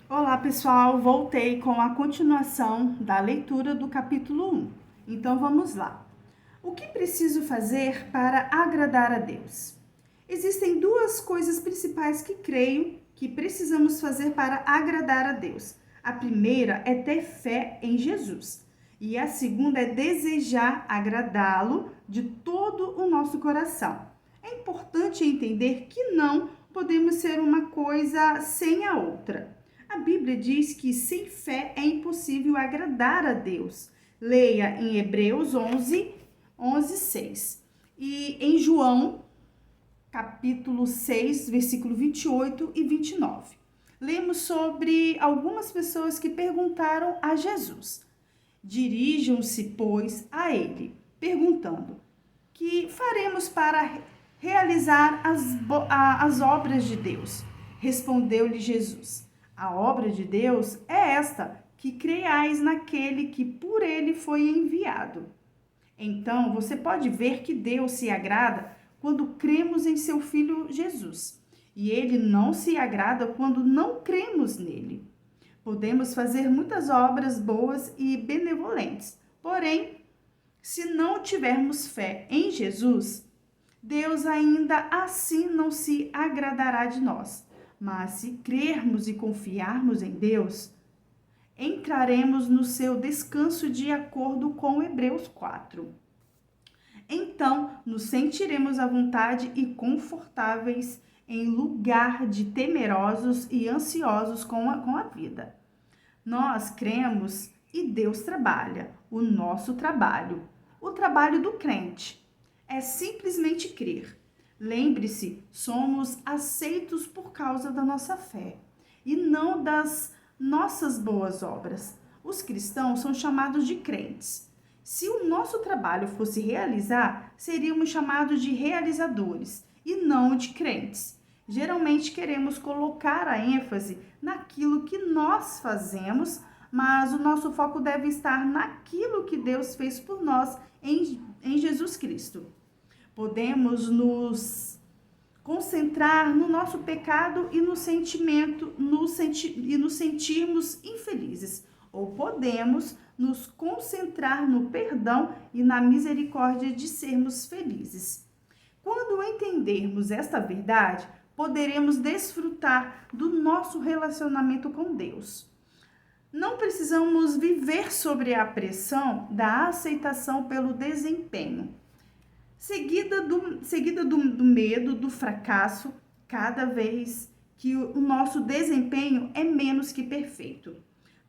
Olá, pessoal! Voltei com a continuação da leitura do capítulo 1. Então vamos lá. O que preciso fazer para agradar a Deus? Existem duas coisas principais que creio que precisamos fazer para agradar a Deus. A primeira é ter fé em Jesus, e a segunda é desejar agradá-lo de todo o nosso coração. É importante entender que não podemos ser uma coisa sem a outra. A Bíblia diz que sem fé é impossível agradar a Deus. Leia em Hebreus 6. E em João, capítulo 6, versículo 28 e 29. Lemos sobre algumas pessoas que perguntaram a Jesus. Dirijam-se, pois, a ele, perguntando: que faremos para realizar as obras de Deus? Respondeu-lhe Jesus: a obra de Deus é esta, que creiais naquele que por ele foi enviado. Então, você pode ver que Deus se agrada quando cremos em seu Filho Jesus. E ele não se agrada quando não cremos nele. Podemos fazer muitas obras boas e benevolentes, porém, se não tivermos fé em Jesus, Deus ainda assim não se agradará de nós. Mas se crermos e confiarmos em Deus, entraremos no seu descanso de acordo com Hebreus 4. Então, nos sentiremos à vontade e confortáveis em lugar de temerosos e ansiosos com a vida. Nós cremos e Deus trabalha, o nosso trabalho, o trabalho do crente. É simplesmente crer. Lembre-se, somos aceitos por causa da nossa fé e não das nossas boas obras. Os cristãos são chamados de crentes. Se o nosso trabalho fosse realizar, seríamos chamados de realizadores e não de crentes. Geralmente queremos colocar a ênfase naquilo que nós fazemos, mas o nosso foco deve estar naquilo que Deus fez por nós em Jesus Cristo. Podemos nos concentrar no nosso pecado e no sentimento, e nos sentirmos infelizes. Ou podemos nos concentrar no perdão e na misericórdia de sermos felizes. Quando entendermos esta verdade, poderemos desfrutar do nosso relacionamento com Deus. Não precisamos viver sobre a pressão da aceitação pelo desempenho, seguida do medo do fracasso, cada vez que o nosso desempenho é menos que perfeito.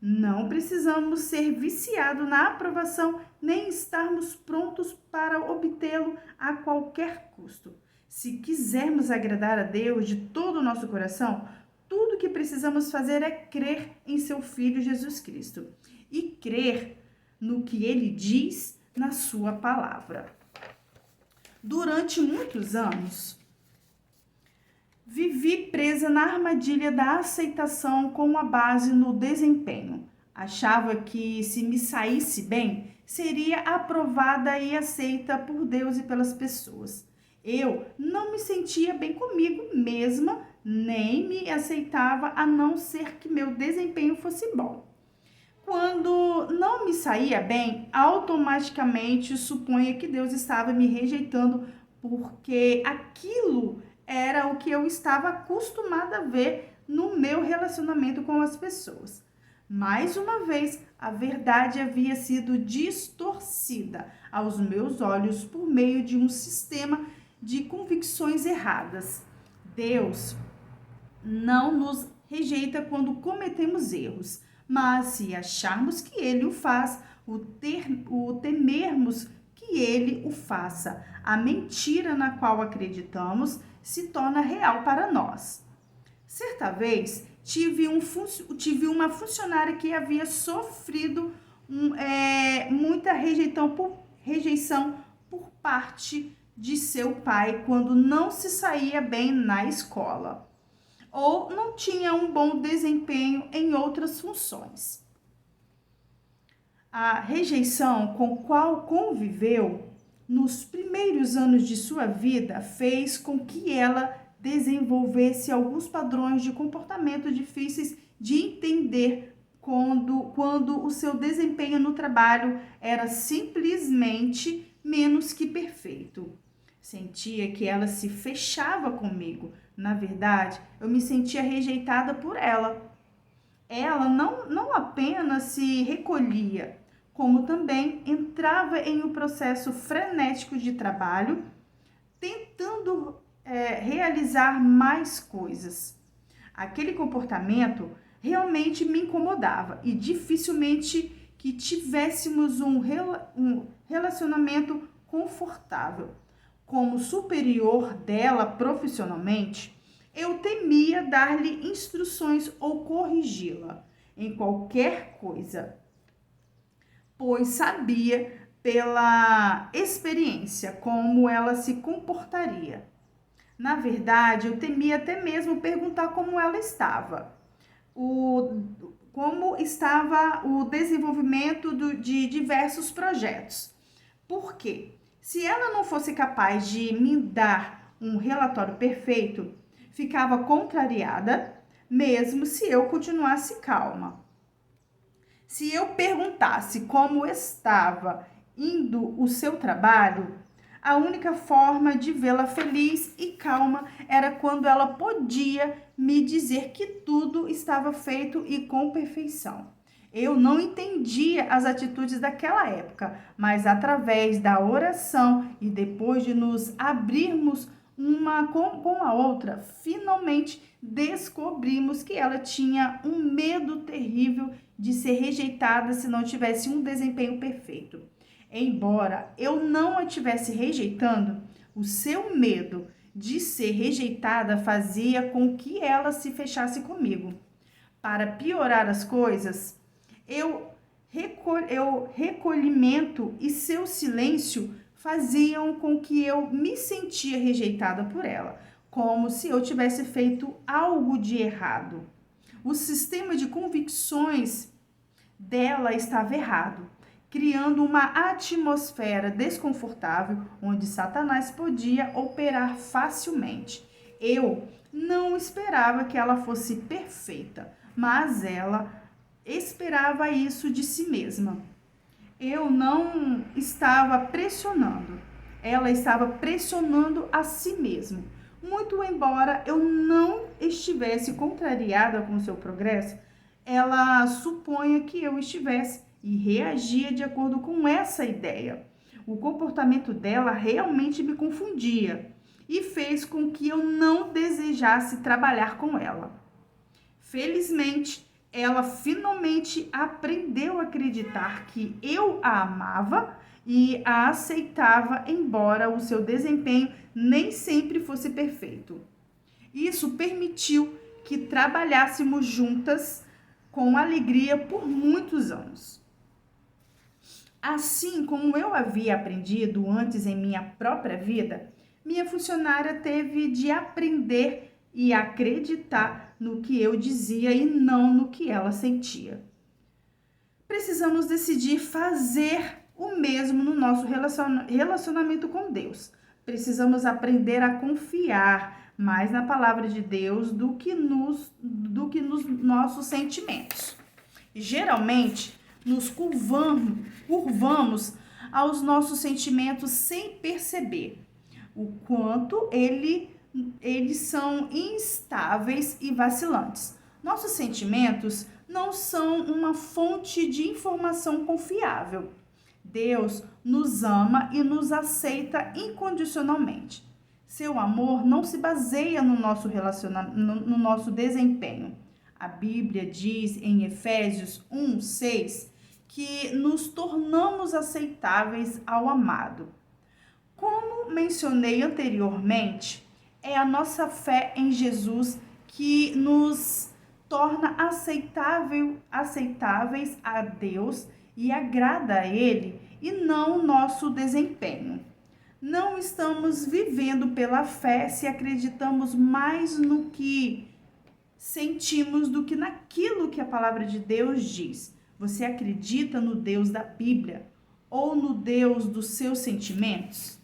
Não precisamos ser viciados na aprovação, nem estarmos prontos para obtê-lo a qualquer custo. Se quisermos agradar a Deus de todo o nosso coração, tudo que precisamos fazer é crer em seu Filho Jesus Cristo e crer no que ele diz na sua palavra. Durante muitos anos, vivi presa na armadilha da aceitação com a base no desempenho. Achava que se me saísse bem, seria aprovada e aceita por Deus e pelas pessoas. Eu não me sentia bem comigo mesma, nem me aceitava a não ser que meu desempenho fosse bom. Quando não me saía bem, automaticamente suponha que Deus estava me rejeitando porque aquilo era o que eu estava acostumada a ver no meu relacionamento com as pessoas. Mais uma vez, a verdade havia sido distorcida aos meus olhos por meio de um sistema de convicções erradas. Deus não nos rejeita quando cometemos erros, mas se acharmos que ele o faz, o temermos que ele o faça, a mentira na qual acreditamos se torna real para nós. Certa vez, tive uma funcionária que havia sofrido muita rejeição por parte de seu pai quando não se saía bem na escola ou não tinha um bom desempenho em outras funções. A rejeição com qual conviveu nos primeiros anos de sua vida fez com que ela desenvolvesse alguns padrões de comportamento difíceis de entender quando o seu desempenho no trabalho era simplesmente menos que perfeito. Sentia que ela se fechava comigo. Na verdade, eu me sentia rejeitada por ela. Ela não apenas se recolhia, como também entrava em um processo frenético de trabalho, tentando realizar mais coisas. Aquele comportamento realmente me incomodava e dificilmente que tivéssemos um relacionamento confortável. Como superior dela profissionalmente, eu temia dar-lhe instruções ou corrigi-la em qualquer coisa, pois sabia pela experiência como ela se comportaria. Na verdade, eu temia até mesmo perguntar como ela estava, como estava o desenvolvimento de diversos projetos. Por quê? Se ela não fosse capaz de me dar um relatório perfeito, ficava contrariada, mesmo se eu continuasse calma. Se eu perguntasse como estava indo o seu trabalho, a única forma de vê-la feliz e calma era quando ela podia me dizer que tudo estava feito e com perfeição. Eu não entendia as atitudes daquela época, mas através da oração e depois de nos abrirmos uma com a outra, finalmente descobrimos que ela tinha um medo terrível de ser rejeitada se não tivesse um desempenho perfeito. Embora eu não a estivesse rejeitando, o seu medo de ser rejeitada fazia com que ela se fechasse comigo. Para piorar as coisas, recolhimento e seu silêncio faziam com que eu me sentia rejeitada por ela, como se eu tivesse feito algo de errado. O sistema de convicções dela estava errado, criando uma atmosfera desconfortável onde Satanás podia operar facilmente. Eu não esperava que ela fosse perfeita, mas ela esperava isso de si mesma. Eu não estava pressionando, ela estava pressionando a si mesma. Muito embora eu não estivesse contrariada com o seu progresso, ela supunha que eu estivesse e reagia de acordo com essa ideia. O comportamento dela realmente me confundia e fez com que eu não desejasse trabalhar com ela. Felizmente, ela finalmente aprendeu a acreditar que eu a amava e a aceitava, embora o seu desempenho nem sempre fosse perfeito. Isso permitiu que trabalhássemos juntas com alegria por muitos anos. Assim como eu havia aprendido antes em minha própria vida, minha funcionária teve de aprender e acreditar no que eu dizia e não no que ela sentia. Precisamos decidir fazer o mesmo no nosso relacionamento com Deus. Precisamos aprender a confiar mais na palavra de Deus do que nos nossos sentimentos. Geralmente, nos curvamos aos nossos sentimentos sem perceber o quanto eles são instáveis e vacilantes. Nossos sentimentos não são uma fonte de informação confiável. Deus nos ama e nos aceita incondicionalmente. Seu amor não se baseia no nosso no nosso desempenho. A Bíblia diz em Efésios 1:6 que nos tornamos aceitáveis ao amado. Como mencionei anteriormente, é a nossa fé em Jesus que nos torna aceitáveis a Deus e agrada a Ele, e não o nosso desempenho. Não estamos vivendo pela fé se acreditamos mais no que sentimos do que naquilo que a palavra de Deus diz. Você acredita no Deus da Bíblia ou no Deus dos seus sentimentos?